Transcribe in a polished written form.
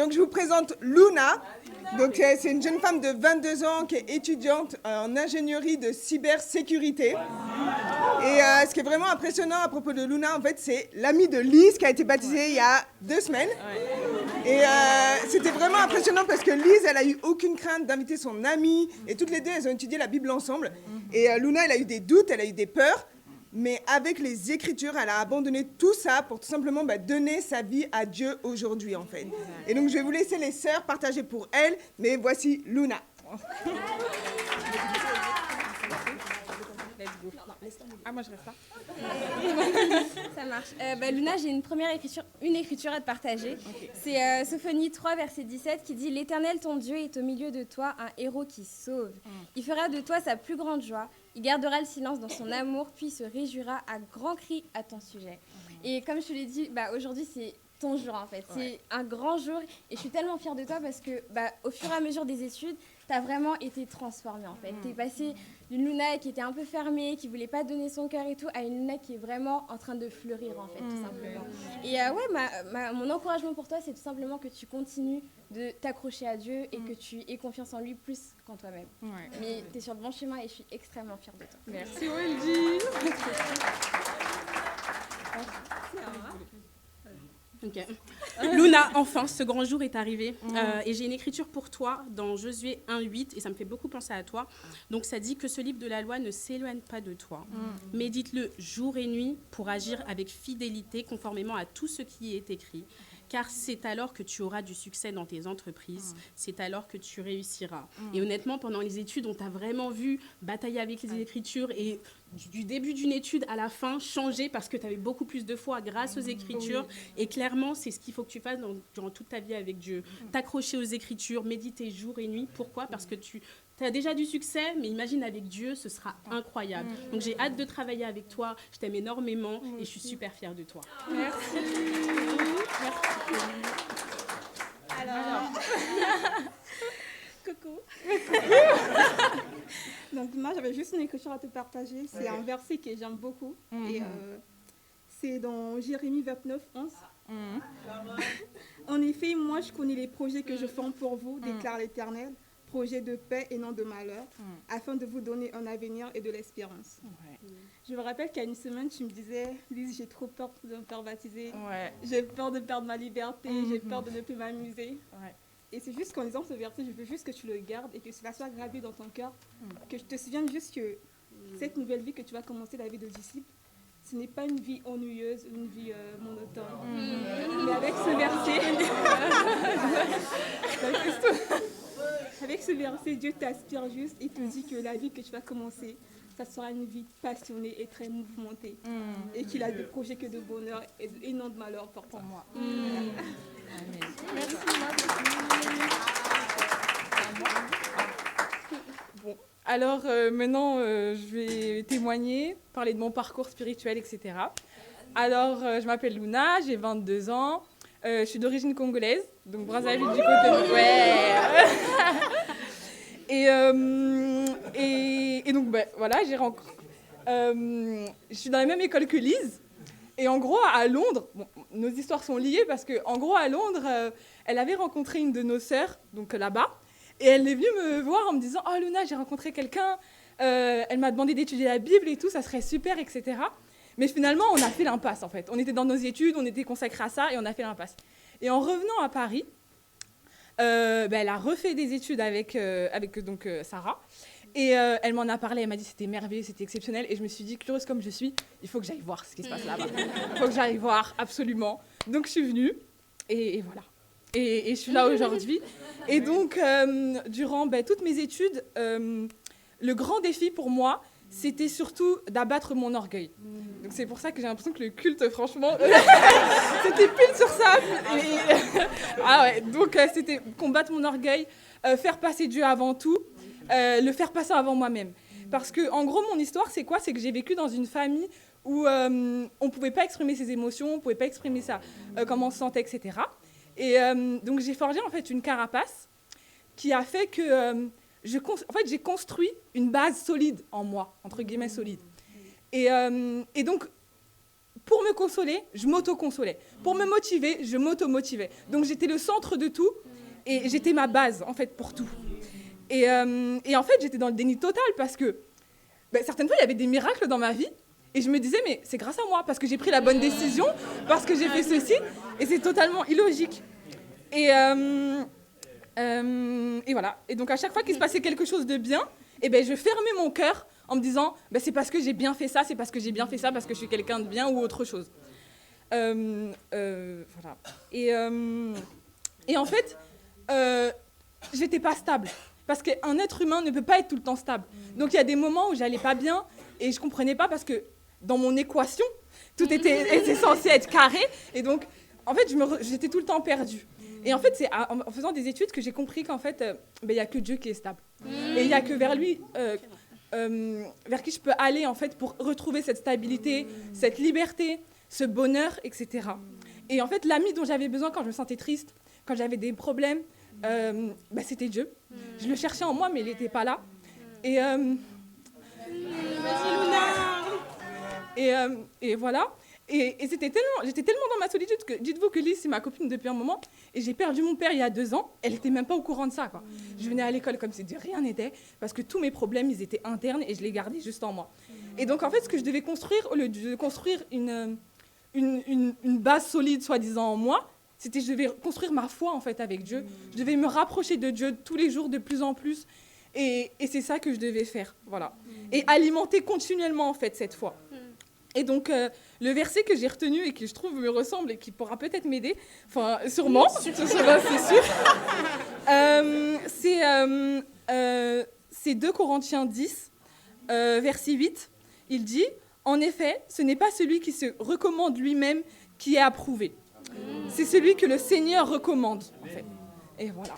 Donc, je vous présente Luna. Donc, c'est une jeune femme de 22 ans qui est étudiante en ingénierie de cybersécurité. Et ce qui est vraiment impressionnant à propos de Luna, en fait, c'est l'amie de Lise qui a été baptisée il y a 2 semaines. Et c'était vraiment impressionnant parce que Lise, elle a eu aucune crainte d'inviter son amie. Et toutes les deux, elles ont étudié la Bible ensemble. Et Luna, elle a eu des doutes, elle a eu des peurs. Mais avec les Écritures, elle a abandonné tout ça pour tout simplement donner sa vie à Dieu aujourd'hui, en fait. Et donc, je vais vous laisser les sœurs partager pour elle. Mais voici Luna. Ah, moi je reste là. Ça marche. Luna, j'ai une écriture à te partager. Okay. C'est Sophonie 3, verset 17, qui dit « L'Éternel, ton Dieu, est au milieu de toi un héros qui sauve. Il fera de toi sa plus grande joie. Il gardera le silence dans son amour, puis se réjouira à grands cris à ton sujet. » Et comme je te l'ai dit, aujourd'hui, c'est ton jour, en fait. C'est un grand jour. Et je suis tellement fière de toi parce que, au fur et à mesure des études, tu as vraiment été transformée, en fait. Tu es passée d'une Luna qui était un peu fermée, qui voulait pas donner son cœur et tout, à une Luna qui est vraiment en train de fleurir, en fait, tout simplement. Et mon encouragement pour toi, c'est tout simplement que tu continues de t'accrocher à Dieu et que tu aies confiance en lui plus qu'en toi-même. Mais tu es sur le bon chemin et je suis extrêmement fière de toi. Merci, Wendy. Okay. Luna, enfin, ce grand jour est arrivé. Et j'ai une écriture pour toi dans Josué 1:8 et ça me fait beaucoup penser à toi. Donc ça dit que ce livre de la loi ne s'éloigne pas de toi. Médite-le jour et nuit pour agir avec fidélité conformément à tout ce qui est écrit. Car c'est alors que tu auras du succès dans tes entreprises, c'est alors que tu réussiras. Et honnêtement, pendant les études, on t'a vraiment vu batailler avec les Écritures et du début d'une étude à la fin, changer parce que tu avais beaucoup plus de foi grâce aux Écritures. Et clairement, c'est ce qu'il faut que tu fasses durant toute ta vie avec Dieu. T'accrocher aux Écritures, méditer jour et nuit. Pourquoi ? Parce que tu as déjà du succès, mais imagine avec Dieu, ce sera incroyable. Donc j'ai hâte de travailler avec toi, je t'aime énormément et je suis super fière de toi. Merci. Alors... Coucou. Donc moi, j'avais juste une écriture à te partager. C'est un verset que j'aime beaucoup. Et c'est dans Jérémie 29:11. En effet, moi, je connais les projets que je forme pour vous, déclare l'Éternel. Projets de paix et non de malheur, afin de vous donner un avenir et de l'espérance. Je me rappelle qu'à une semaine, tu me disais, Lise, j'ai trop peur de me faire baptiser. J'ai peur de perdre ma liberté, j'ai peur de ne plus m'amuser. Et c'est juste qu'en lisant ce verset, je veux juste que tu le gardes et que cela soit gravé dans ton cœur, que je te souvienne juste que cette nouvelle vie que tu vas commencer, la vie de disciple, ce n'est pas une vie ennuyeuse, une vie monotone. Mais avec ce verset, Dieu t'aspire juste et te dit que la vie que tu vas commencer, ça sera une vie passionnée et très mouvementée. Et qu'il a des projets que de bonheur et non de malheur pour moi. Merci. Bon, alors maintenant, je vais témoigner, parler de mon parcours spirituel, etc. Alors, je m'appelle Luna, j'ai 22 ans, je suis d'origine congolaise, donc Brazzaville du côté... Et donc, voilà, je suis dans la même école que Lise. Et en gros, à Londres, nos histoires sont liées parce qu'en gros, à Londres, elle avait rencontré une de nos sœurs, donc là-bas. Et elle est venue me voir en me disant « Oh Luna, j'ai rencontré quelqu'un, elle m'a demandé d'étudier la Bible et tout, ça serait super, etc. » Mais finalement, on a fait l'impasse, en fait. On était dans nos études, on était consacrés à ça et on a fait l'impasse. Et en revenant à Paris, elle a refait des études avec Sarah. Et elle m'en a parlé, elle m'a dit c'était merveilleux, c'était exceptionnel. Et je me suis dit, curieuse comme je suis, il faut que j'aille voir ce qui se passe là-bas. Il faut que j'aille voir, absolument. Donc je suis venue, et voilà. Et je suis là aujourd'hui. Et donc, durant toutes mes études, le grand défi pour moi, c'était surtout d'abattre mon orgueil. Donc c'est pour ça que j'ai l'impression que le culte, franchement, c'était pile sur ça. Donc c'était combattre mon orgueil, faire passer Dieu avant tout, le faire passer avant moi-même. Parce que, en gros, mon histoire, c'est quoi ? C'est que j'ai vécu dans une famille où on ne pouvait pas exprimer ses émotions, on ne pouvait pas exprimer ça, comment on se sentait, etc. Et donc j'ai forgé en fait une carapace qui a fait que j'ai construit une base solide en moi, entre guillemets solide. Et donc, pour me consoler, je m'auto-consolais. Pour me motiver, je m'auto-motivais. Donc j'étais le centre de tout et j'étais ma base, en fait, pour tout. Et en fait, j'étais dans le déni total parce que certaines fois, il y avait des miracles dans ma vie. Et je me disais, mais c'est grâce à moi, parce que j'ai pris la bonne décision, parce que j'ai fait ceci. Et c'est totalement illogique. Et voilà. Et donc, à chaque fois qu'il se passait quelque chose de bien, je fermais mon cœur en me disant, c'est parce que j'ai bien fait ça, c'est parce que j'ai bien fait ça, parce que je suis quelqu'un de bien ou autre chose. Voilà. Et en fait, j'étais pas stable. Parce qu'un être humain ne peut pas être tout le temps stable. Donc, il y a des moments où j'allais pas bien et je comprenais pas parce que dans mon équation, tout était censé être carré. Et donc, en fait, j'étais tout le temps perdue. Et en fait, c'est en faisant des études que j'ai compris qu'en fait, il n'y a que Dieu qui est stable. Et il n'y a que vers lui, vers qui je peux aller, en fait, pour retrouver cette stabilité, cette liberté, ce bonheur, etc. Et en fait, l'ami dont j'avais besoin quand je me sentais triste, quand j'avais des problèmes, c'était Dieu. Je le cherchais en moi, mais il n'était pas là. Et voilà. Et j'étais tellement dans ma solitude que, dites-vous que Lise, c'est ma copine depuis un moment, et j'ai perdu mon père il y a 2 ans. Elle n'était même pas au courant de ça, quoi. Je venais à l'école comme si de rien n'était, parce que tous mes problèmes, ils étaient internes, et je les gardais juste en moi. Et donc, en fait, ce que je devais construire, au lieu de construire une base solide, soi-disant, en moi, c'était je devais construire ma foi, en fait, avec Dieu. Je devais me rapprocher de Dieu tous les jours, de plus en plus. Et c'est ça que je devais faire, voilà. Et alimenter continuellement, en fait, cette foi. Et donc, le verset que j'ai retenu et que je trouve me ressemble et qui pourra peut-être m'aider, enfin, sûrement, c'est sûr, c'est 2 Corinthiens 10, verset 8. Il dit, « En effet, ce n'est pas celui qui se recommande lui-même qui est approuvé. C'est celui que le Seigneur recommande, en fait. » Et voilà.